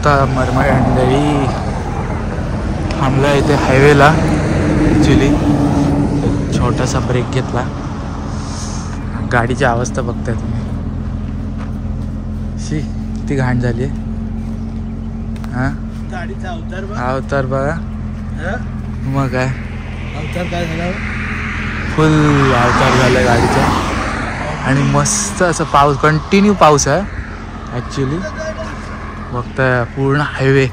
आता मंडळी थांबला इथे हायवेला. ॲक्च्युली एक छोटासा ब्रेक घेतला. गाडीची अवस्था बघताय तुम्ही. शी किती घाण झाली आहे. हां गाडीचा अवतार बघा. मग काय अवतार काय झाला. फुल अवतार झाला गाडीचा. आणि मस्त असं पाऊस, कंटिन्यू पाऊस आहे ॲक्च्युली. बघताय पूर्ण हायवे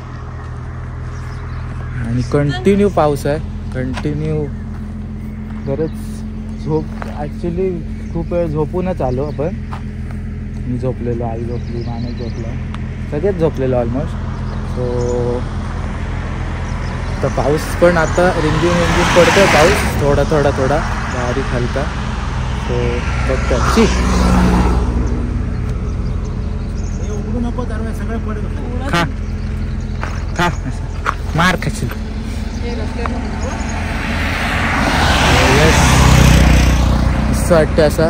आणि कंटिन्यू पाऊस आहे. कंटिन्यू बरंच झोप. ॲक्च्युली खूप वेळ झोपूनच आलो आपण. मी झोपलेलो, आई झोपली, माणूस झोपला, सगळेच झोपलेलो ऑलमोस्ट. सो तर पाऊस पण आता रिमझिम पडतो आहे. पाऊस थोडा थोडा थोडा बारीक हलका. सो बघतो शी नको दरवाजा सगळं पडेल. खा खा मार खाशील. मस्त वाटते असा.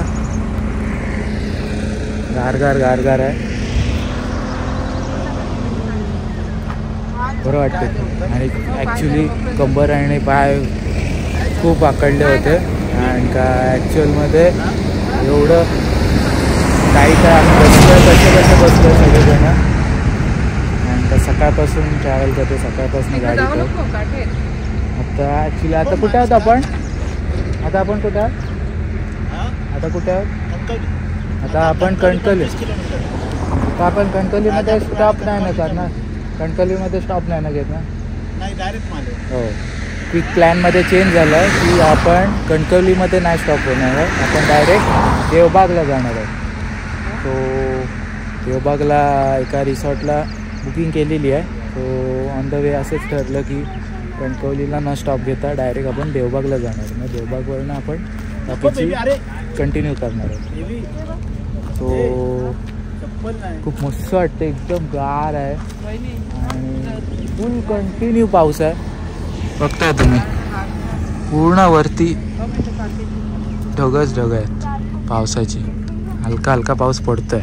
गारगार गारगार आहे. बरं वाटते. आणि ॲक्च्युली कंबर आणि पाय खूप आकडले होते. आणि का ॲक्च्युअलमध्ये एवढं काही काय आम्ही बसलो कसे बसलो सगळेजण. आणि का सकाळपासून ट्रॅव्हल करतो, सकाळपासून गाडी करतो. आता ॲक्च्युली आता कुठे आहोत आपण. आता आपण कुठे आहोत. आता कुठे आहोत. आता आपण कणकवली. तर आपण कणकवलीमध्ये स्टॉप नाही ना करणार. कणकवलीमध्ये स्टॉप नाही ना घेत ना. हो, क्विक प्लॅनमध्ये चेंज झालं आहे की आपण कणकवलीमध्ये नाही स्टॉप होणार आहे. आपण डायरेक्ट देवबागला जाणार आहे. सो देवबागला एका रिसॉर्टला बुकिंग केलेली आहे. सो ऑन द वे असंच ठरलं की कणकवलीला न स्टॉप घेता डायरेक्ट आपण देवबागला जाणार. मग देवबागवरनं आपण बाकीची कंटिन्यू करणार आहे. सो खूप मस्त वाटते. एकदम गार आहे आणि फुल कंटिन्यू पाऊस आहे. बघताय तुम्ही पूर्ण वरती ढगच ढग आहेत पावसाची. हलका हलका पाऊस पडतोय.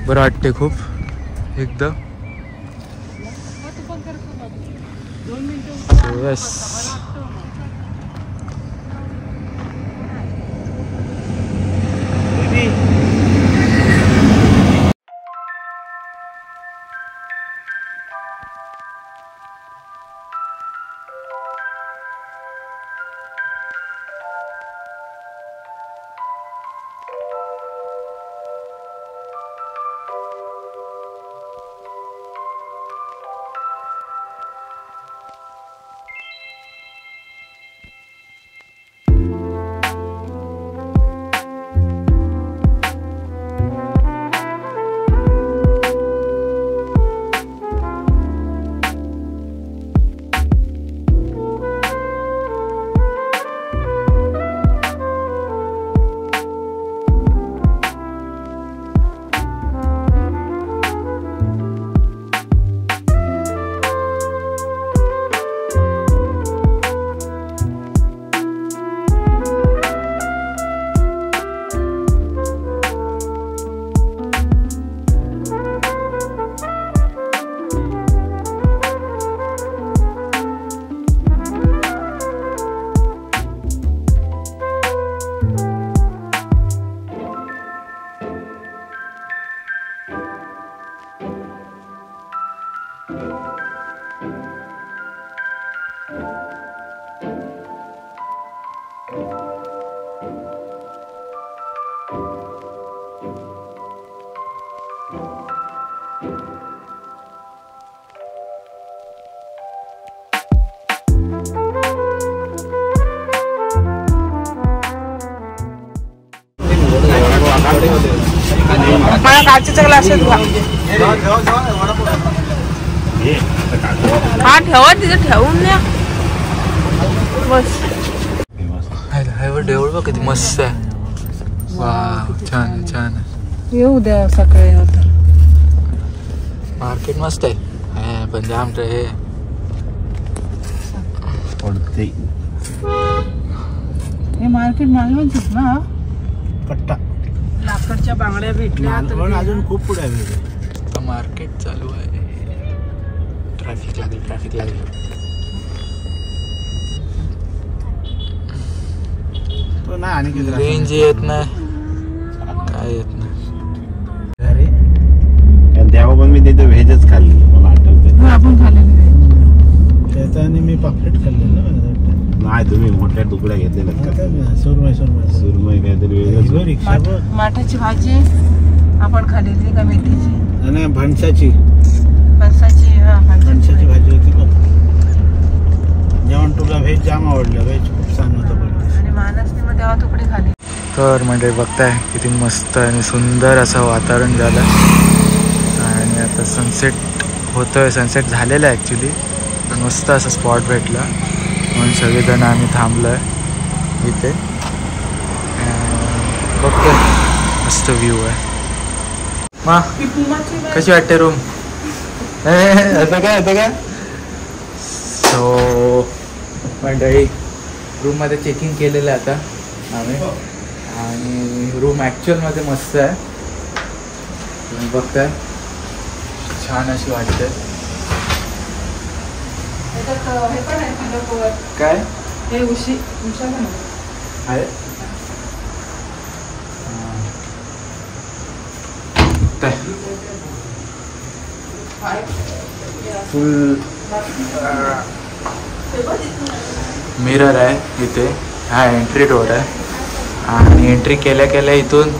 बरं वाटते खूप एकदम. यस मला काचेचा ग्लास आहेत का. हा ठेवा तिथे ठेवून द्या बस. हायवर डेवळ बघ किती मस्त आहे. वा छान आहे छान आहे. येऊ द्या सकाळी होतं. मार्केट मस्त आहे पण जाम हे पडते. हे मार्केट मालवणचीच ना. कट्टा लाकडच्या बांगड्या भेटल्या पण अजून खूप पुढे आहे. मार्केट चालू आहे. ट्रॅफिक लागेल. तो ना आणि किती रेंज येत नाही, काय येत नाही. तेव्हा पण मी तिथे व्हेजच खाल्ली, मला आठवतं. आपण खाल्लेली नाही. त्याच्याने मी पापलेट खाल्लेलं. नाही, तुम्ही मोठ्या तुकड्या घेतलेल्या का? सुरमई काहीतरी वेगळं. माठाची भाजी आपण खाल्लेली का मेथीची? नाही, फणसाची फणसाची भाजी होती बघ. जेवण तुला व्हेज जाम आवडलं. व्हेज खूप छान होतं पण. आणि महाराष्ट्री मध्ये तेव्हा तुकडे खाली. तर म्हणजे बघताय किती मस्त आणि सुंदर असं वातावरण झालं. आणि आता सनसेट होतोय. सनसेट झालेलं आहे ॲक्च्युली, पण मस्त असं स्पॉट भेटला म्हणून सगळेजण आम्ही थांबलो आहे इथे. बघतोय मस्त व्ह्यू आहे. मा कशी वाटते रूम? आता काय सो मंडळी रूममध्ये चेकिंग केलेलं आहे आता आम्ही. आणि रूम ॲक्च्युअलमध्ये मस्त आहे. तुम्ही बघताय छान अशी वाटते. हे पण आहे पिलो कवर. काय हे उशी आहे? फुल मिरर आहे इथे. हा एंट्री डोर आहे. आणि एंट्री केल्या इथून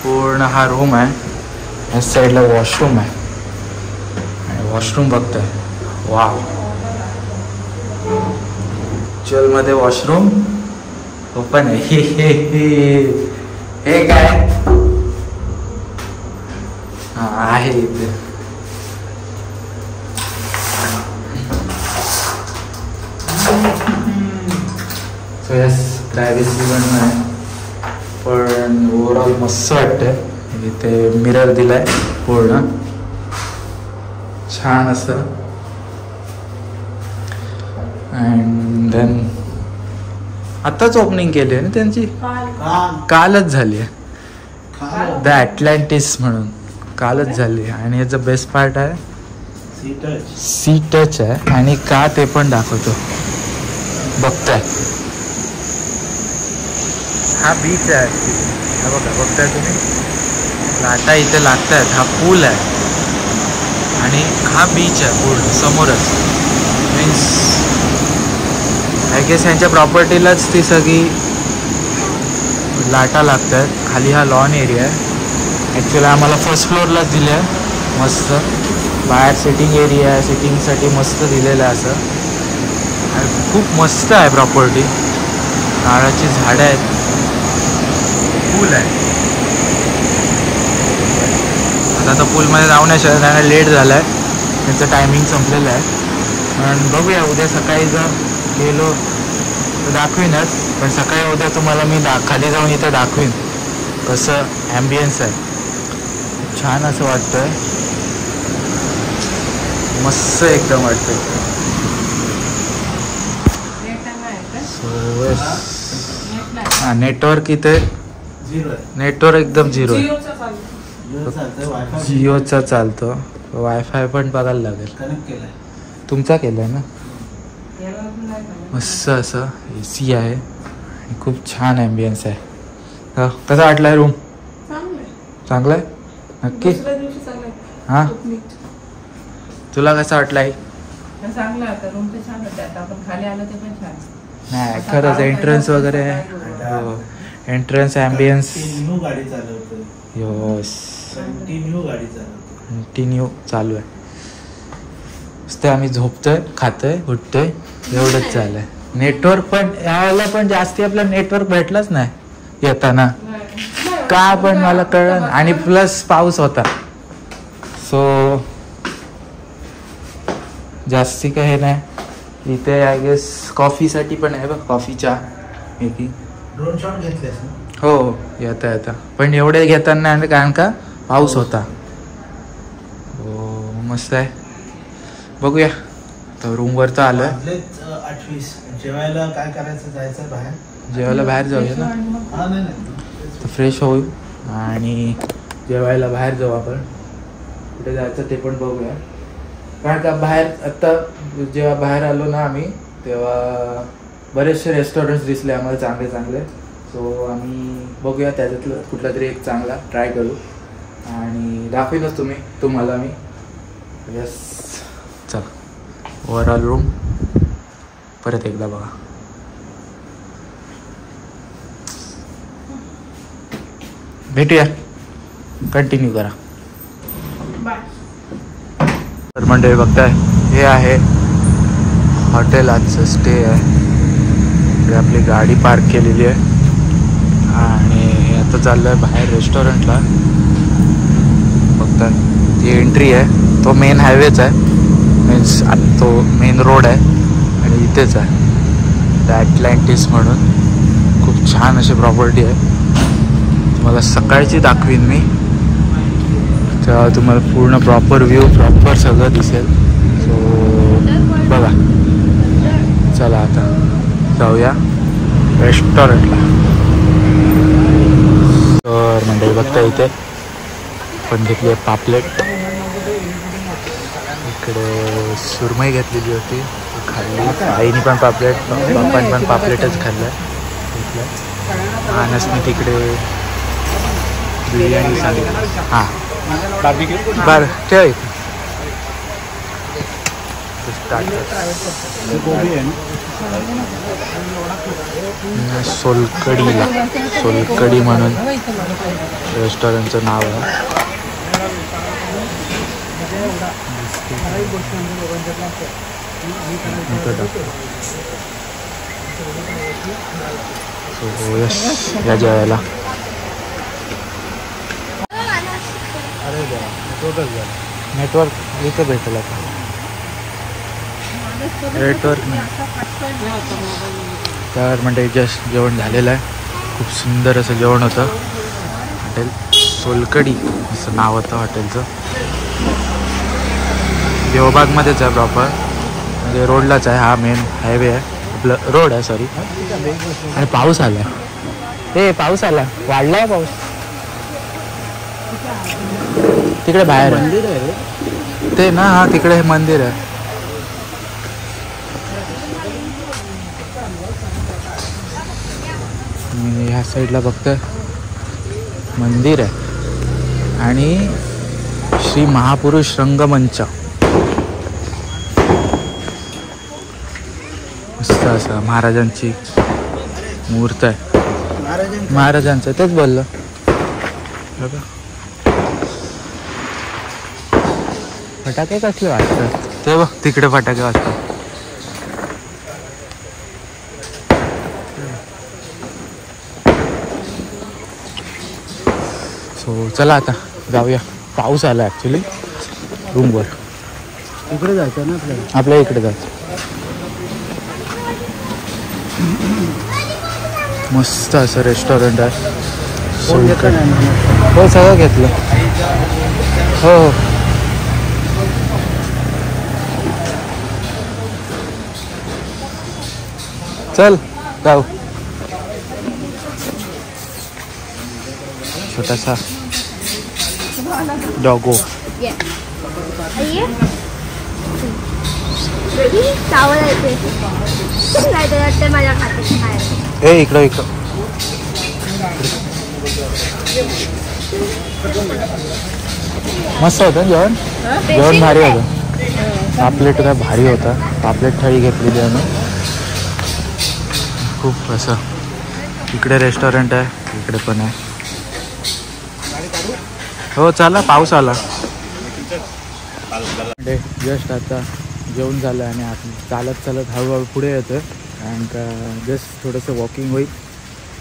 पूर्ण हा रूम आहे. या साईडला वॉशरूम आहे. आणि वॉशरूम बघताय, वाव. ॲक्च्युअलमध्ये वॉशरूम ओपन आहे. हे काय आहे इथे. सो यस, प्रायव्हसी पण आहे, पण ओव्हरऑल मस्त वाटतंय. इथे मिरर दिलाय पूर्ण छान असं. अँड देन आत्ताच ओपनिंग केली आहे ना त्यांची, कालच झाली आहे. द ॲटलांटिस म्हणून कालच झाली. आणि याचं बेस्ट पार्ट आहे सी टच आहे. आणि का ते पण दाखवतो. बघताय हा बीच आहे ॲक्च्युली. हा बघताय तुम्ही, लाटा इथे लागतायत. हा पूल आहे आणि हा बीच आहे पूर्ण समोरच. मीन्स आय गेस यांच्या प्रॉपर्टीलाच ती सगळी लाटा लागत आहेत. खाली हा लॉन एरिया आहे. ॲक्च्युली आम्हाला फर्स्ट फ्लोअरलाच दिलं आहे. मस्त बाहेर सिटिंग एरिया आहे. सिटिंगसाठी मस्त दिलेलं आहे असं. आणि खूप मस्त आहे प्रॉपर्टी. नारळाची झाडं आहेत. पूल आहे. आता पूलमध्ये जाऊ नाही शकत कारण लेट झाला आहे. त्यांचं टायमिंग संपलेलं आहे. पण बघूया उद्या सकाळी जर गेलो तर दाखवीनच. पण सकाळी उद्या तुम्हाला मी खाली जाऊन इथं दाखवीन कसं ॲम्बियन्स आहे. छान असं वाटतंय. मस्त एकदम वाटतंय. सो हां, नेटवर्क इथे नेटवर्क एकदम झिरो आहे. जिओचा चालतो. वायफाय पण बघायला लागेल. तुमचा केला आहे ना. मस्त असं AC आहे आणि खूप छान ॲम्बियन्स आहे. हा, कसा वाटला आहे रूम? चांगला आहे नक्की. हां, तुला कसा वाटला आहे? नाही खरंच एंट्रन्स वगैरे हो, एंट्रन्स ॲम्बियन्स योस कंटिन्यू चालू आहे. नुसतं आम्ही झोपतोय, खातोय, उठतोय, एवढंच चालू आहे. नेटवर्क पण यावेळेला पण जास्ती आपला नेटवर्क भेटलाच नाही येताना का पण मला कळलं. आणि प्लस पाऊस होता. सो जास्ती काय हे नाही. इथे आय गेस कॉफीसाठी पण आहे बघ. कॉफी चहा मेकिंग. ड्रोन शॉट घेतलेस ना? हो येता पण एवढे घेताना नाही कारण का पाऊस होता. हो मस्त आहे. बघूया तर रूमवर तर आलोय. 8:20. जेवायला काय करायचं? जायचं बाहेर? जेवायला बाहेर जाऊया ना. नाही तर फ्रेश होऊ आणि जेवायला बाहेर जाऊ आपण. कुठे जायचं ते पण बघूया. कारण का बाहेर आत्ता जेव्हा बाहेर आलो ना आम्ही तेव्हा बरेचसे रेस्टॉरंट्स दिसले आम्हाला चांगले चांगले. सो आम्ही बघूया त्याच्यातलं कुठला तरी एक चांगला ट्राय करू आणि दाखवीनच तुम्हाला मी. यस चला ओव्हरऑल रूम परत एकदा बघा. भेटूया, कंटिन्यू करा. तर मंडळी बघताय हे आहे हॉटेल, आजचं स्टे आहे. इकडे आपली गाडी पार्क केलेली आहे आणि आता चाललो आहे बाहेर रेस्टॉरंटला. बघताय ती एंट्री आहे, तो मेन हायवेच आहे, मीन्स तो मेन रोड आहे आणि इथेच आहे द ॲटलांटिस म्हणून. खूप छान अशी प्रॉपर्टी आहे. तुम्हाला सकाळची दाखवीन मी, तेव्हा तुम्हाला पूर्ण प्रॉपर व्ह्यू प्रॉपर सगळं दिसेल. सो बघा, चला आता जाऊया रेस्टॉरंटला. तर मंडळी बघता इथे पण घेतली आहे पापलेट. इकडे सुरमई घेतलेली होती, खाल्ली. आईनी पण पापलेट, बापाने पण पापलेटच खाल्लं. मानसने तिकडे बिर्याणी सांगितली. हां बरं ठेव इथे. सोलकडी म्हणून रेस्टॉरंटचं नाव आहे. या जेवायला नेटवर्क इथे भेटेल आता. नेटवर्क तर म्हणजे जस्ट जेवण झालेलं आहे. खूप सुंदर असं जेवण होतं. हॉटेल सोलकडी असं नाव होतं हॉटेलचं. देवबागमध्येच आहे प्रॉपर, म्हणजे रोडलाच आहे. हा मेन हायवे आहे, आपलं रोड आहे सॉरी. आणि पाऊस आला, हे पाऊस आला, वाढला आहे पाऊस. तिकडे बाहेर मंदिर आहे ते ना, हा तिकडे हे मंदिर आहे. ह्या साईडला फक्त मंदिर आहे आणि श्री महापुरुष रंगमंच मस्त असं महाराजांची मूर्त आहे. महाराजांचं तेच बोललं बघा. फटाके कसले वाजतात ते बघ, तिकडे फटाके वाजतात. सो चला आता जाऊया. पाऊस आला ॲक्च्युली रूमवर. इकडे जायचं ना आपल्या इकडे जायचं. मस्त असं रेस्टॉरंट आहे. हो सगळं घेतलं. हो हो चल जाऊ. छोटासा डॉगो. ए इकडं इकडं मस्त होतं जेवण. जेवण भारी होतं. पापलेट काय भारी होता. पापलेट थाळी घेतलेली आम्ही. खूप असं इकडे रेस्टॉरंट आहे, इकडे पण आहे. हो चला, पाऊस आला. जस्ट आता जेवण झालं आणि आपण चालत चालत हळूहळू पुढे येतं. कारण का जस्ट थोडंसं वॉकिंग होईल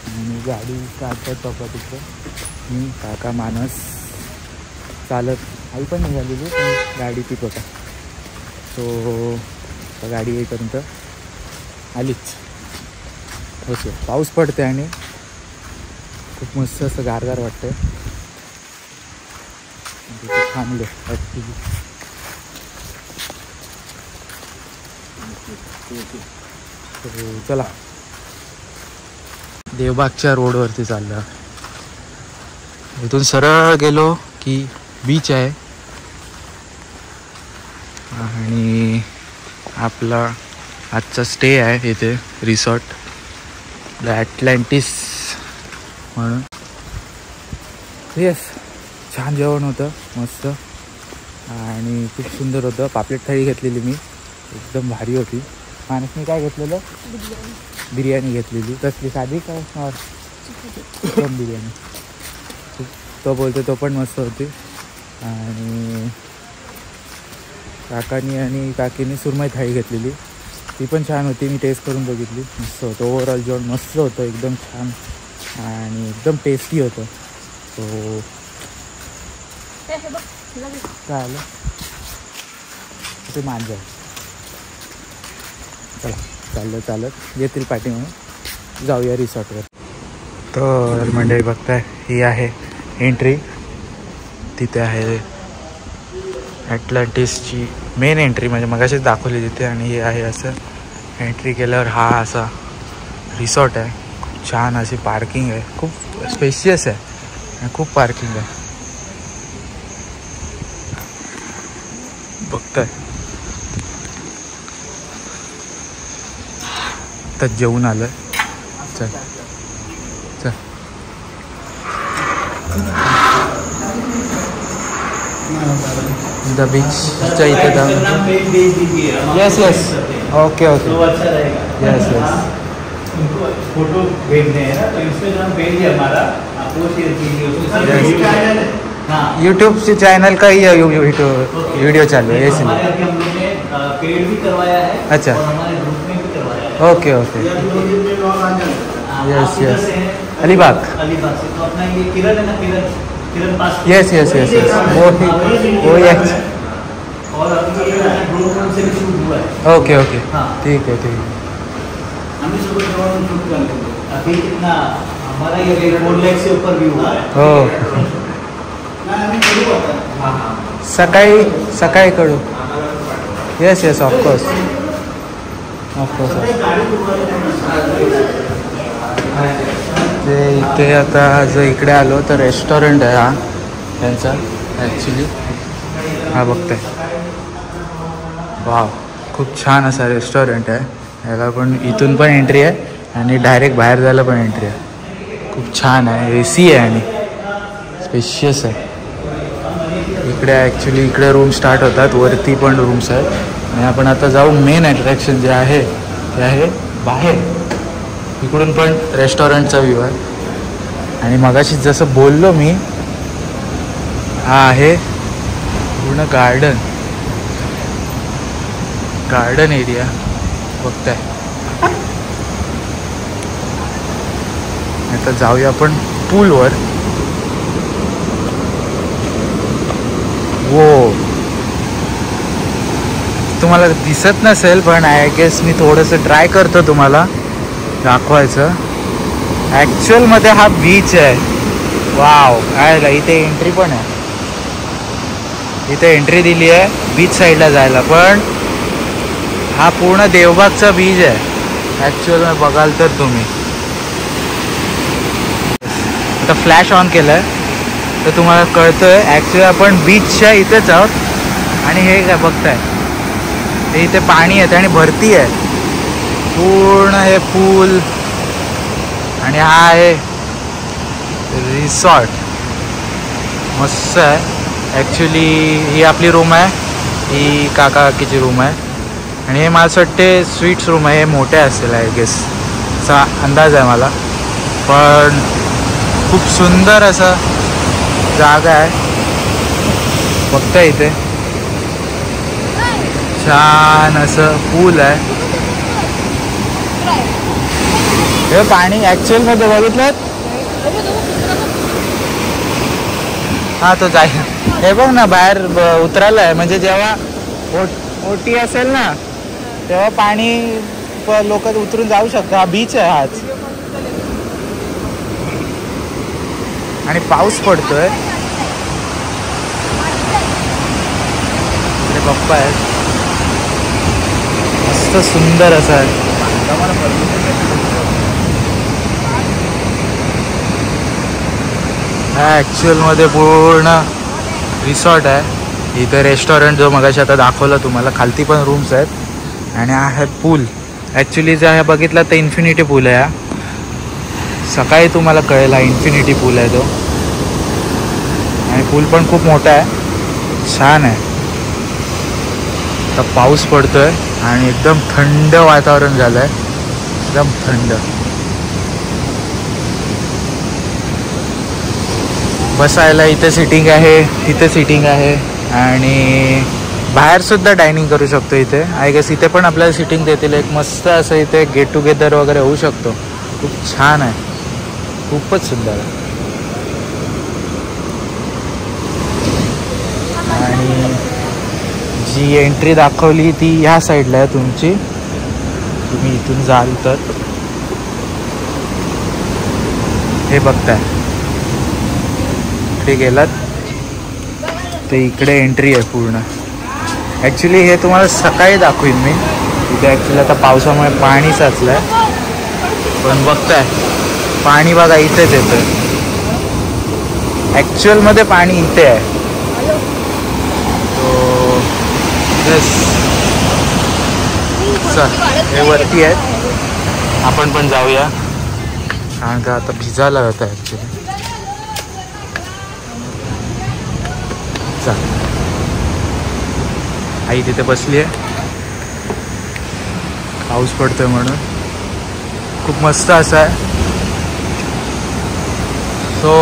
आणि गाडी स्टार्ट करतो आपण तिकडं. मी काका मानस चालत, आई पण निघालेली पण गाडी तीच होता. सो गाडी येईपर्यंत आलीच. ओके पाऊस पडते आणि खूप मस्त असं गारगार वाटतंय. तिथे थांबलो ॲक्च्युली. चला देवबागच्या रोडवरती चाललं. इथून सरळ गेलो की बीच आहे आणि आपला आजचा स्टे आहे इथे रिसॉर्ट ॲटलांटिस म्हणून. येस, छान जेवण होतं, मस्त आणि खूप सुंदर होतं. पापलेट थाळी घेतलेली मी, एकदम भारी होती. मानसने काय घेतलेलं? बिर्याणी घेतलेली. कसली, साधी काय चिकन बिर्याणी? तो बोलतो तो पण मस्त होती. आणि काकानी आणि काकीने सुरमई थाळी घेतलेली, ती पण छान होती. मी टेस्ट करून बघितली, मस्त होतं. ओव्हरऑल जेवण मस्त होतं, एकदम छान आणि एकदम टेस्टी होतं. सो काय आलं ते मांजर. चला चालत येतील पाठी म्हणून जाऊया रिसॉर्टवर. तर मंडळी बघताय, ही आहे एंट्री. तिथे आहे ॲटलांटिसची मेन एंट्री, म्हणजे मगाशीच दाखवली तिथे. आणि हे आहे असं एंट्री केल्यावर हा असा रिसॉर्ट आहे. खूप छान अशी पार्किंग आहे, खूप स्पेशियस आहे आणि खूप पार्किंग आहे. बघताय, तर जेवून आलं. चल चल. द बीचच्या इथे जाऊन. Yes yes, okay okay, yes yes. Photo भेजने हैं ना, तो इंस्टाग्राम पेज है हमारा, आप वो शेयर कीजिए. यूट्यूब चैनल का ही वीडियो चालू है, इसलिए हम लोग ने पेड भी करवाया है. अच्छा, और हमारे ग्रुप में भी करवाया है. Okay okay, yes yes. Alibag से तो अपना ये किरण है ना, किरण पास. यस यस यस यस, वो ही और अभी ड्रोन से भी शूट हुआ है. ओके ओके, ठीक है ठीक है. हमें सुबह ड्रोन शूट करने को अभी कितना हमारा ये 4 लाख से ऊपर व्यू हुआ है. हो, सकाळी सकाळी कळू. Yes yes, of course of course. ते इथे आता जर इकडे आलो तर रेस्टॉरंट आहे हा त्यांचा ॲक्च्युली. हा बघताय, वाव, खूप छान असा रेस्टॉरंट आहे. याला पण इथून पण एंट्री आहे आणि डायरेक्ट बाहेर जायला पण एंट्री आहे. खूप छान आहे, AC आहे आणि स्पेशियस आहे. इकडे ॲक्च्युली इकडे रूम स्टार्ट होतात, वरती पण रूम्स आहेत. आणि आपण आता जाऊ मेन अट्रॅक्शन जे आहे ते आहे बाहेर. इकडून पण रेस्टॉरंटचा व्ह्यू आहे. आणि मगाशी जसं बोललो मी, हा आहे पूर्ण गार्डन एरिया बघताय. आता जाऊया आपण पूलवर. वो तुम्हाला दिसत नसेल, पण आय गेस मी थोडंसं ट्राय करतो तुम्हाला दाखवायचं. ॲक्च्युअलमध्ये हा बीच आहे. वाव, आहे इथे एंट्री पण आहे. इथे एंट्री दिली आहे बीच साईडला जायला, पण हा पूर्ण देवबागचा बीच आहे ॲक्च्युअल बघाल तर तुम्ही. आता फ्लॅश ऑन केलं आहे तर तुम्हाला कळतंय ॲक्च्युअली आपण बीचच्या इथेच आहोत. आणि हे काय बघताय, हे इथे पाणी येते आणि भरती आहे पूर्ण हे पूल. आणि हा आहे रिसॉर्ट, मस्त आहे. ॲक्च्युली ही आपली रूम आहे, ही काकाकीची रूम आहे. आणि हे मला असं वाटते स्वीट्स रूम आहे, हे मोठे असेल आय गेस, असा अंदाज आहे मला. पण खूप सुंदर असं जागा आहे बघता. इथे छान असं पूल आहे. हे पाणी ॲक्च्युअलमध्ये बघितलं. हा तो जाईल. हे बघ ना, बाहेर उतरायला आहे. म्हणजे जेव्हा ओटी असेल ना तेव्हा पाणी लोक उतरून जाऊ शकतात. हा बीच आहे हाच. आणि पाऊस पडतोय. पप्पा आहेत, मस्त सुंदर असं आहे. हा ॲक्च्युअलमध्ये पूर्ण रिसॉर्ट आहे. इथे रेस्टॉरंट जो मगाशी आता दाखवलं तुम्हाला, खालती पण रूम्स आहेत आणि आहे पूल. ॲक्च्युली जे आहे बघितलं तर इन्फिनिटी पूल आहे हा. सकाळी तुम्हाला कळेल हा इन्फिनिटी पूल आहे तो. आणि पूल पण खूप मोठा आहे, छान आहे. आता पाऊस पडतोय आणि एकदम थंड वातावरण झालं आहे, एकदम थंड. बसायला इथे सिटिंग आहे, तिथे सिटिंग आहे आणि बाहेर सुद्धा डायनिंग करू शकतो इथे. आय गेस इथे पण आपल्याला सिटिंग देतील. एक मस्त असं इथे गेट टुगेदर वगैरे होऊ शकतो. खूप छान आहे, खूपच सुंदर आहे. आणि जी एंट्री दाखवली ती ह्या साईडला आहे तुमची. तुम्ही इथून जाल तर हे बघताय, इकडे गेलात ते इकडे एंट्री आहे पूर्ण. ॲक्च्युली हे तुम्हाला सकाळी दाखवीन मी. इथे ॲक्च्युली आता पावसामुळे पाणी साचलं आहे, पण बघताय पाणी बघा इथेच येतं. ॲक्च्युअलमध्ये पाणी इथे आहे. तो चल हे वरती आहेत, आपण पण जाऊया कारण का आता भिजायला होतं ॲक्च्युली. चल, आई तिथे बसली आहे, पाऊस पडतोय म्हणून. खूप मस्त असं आहे. सो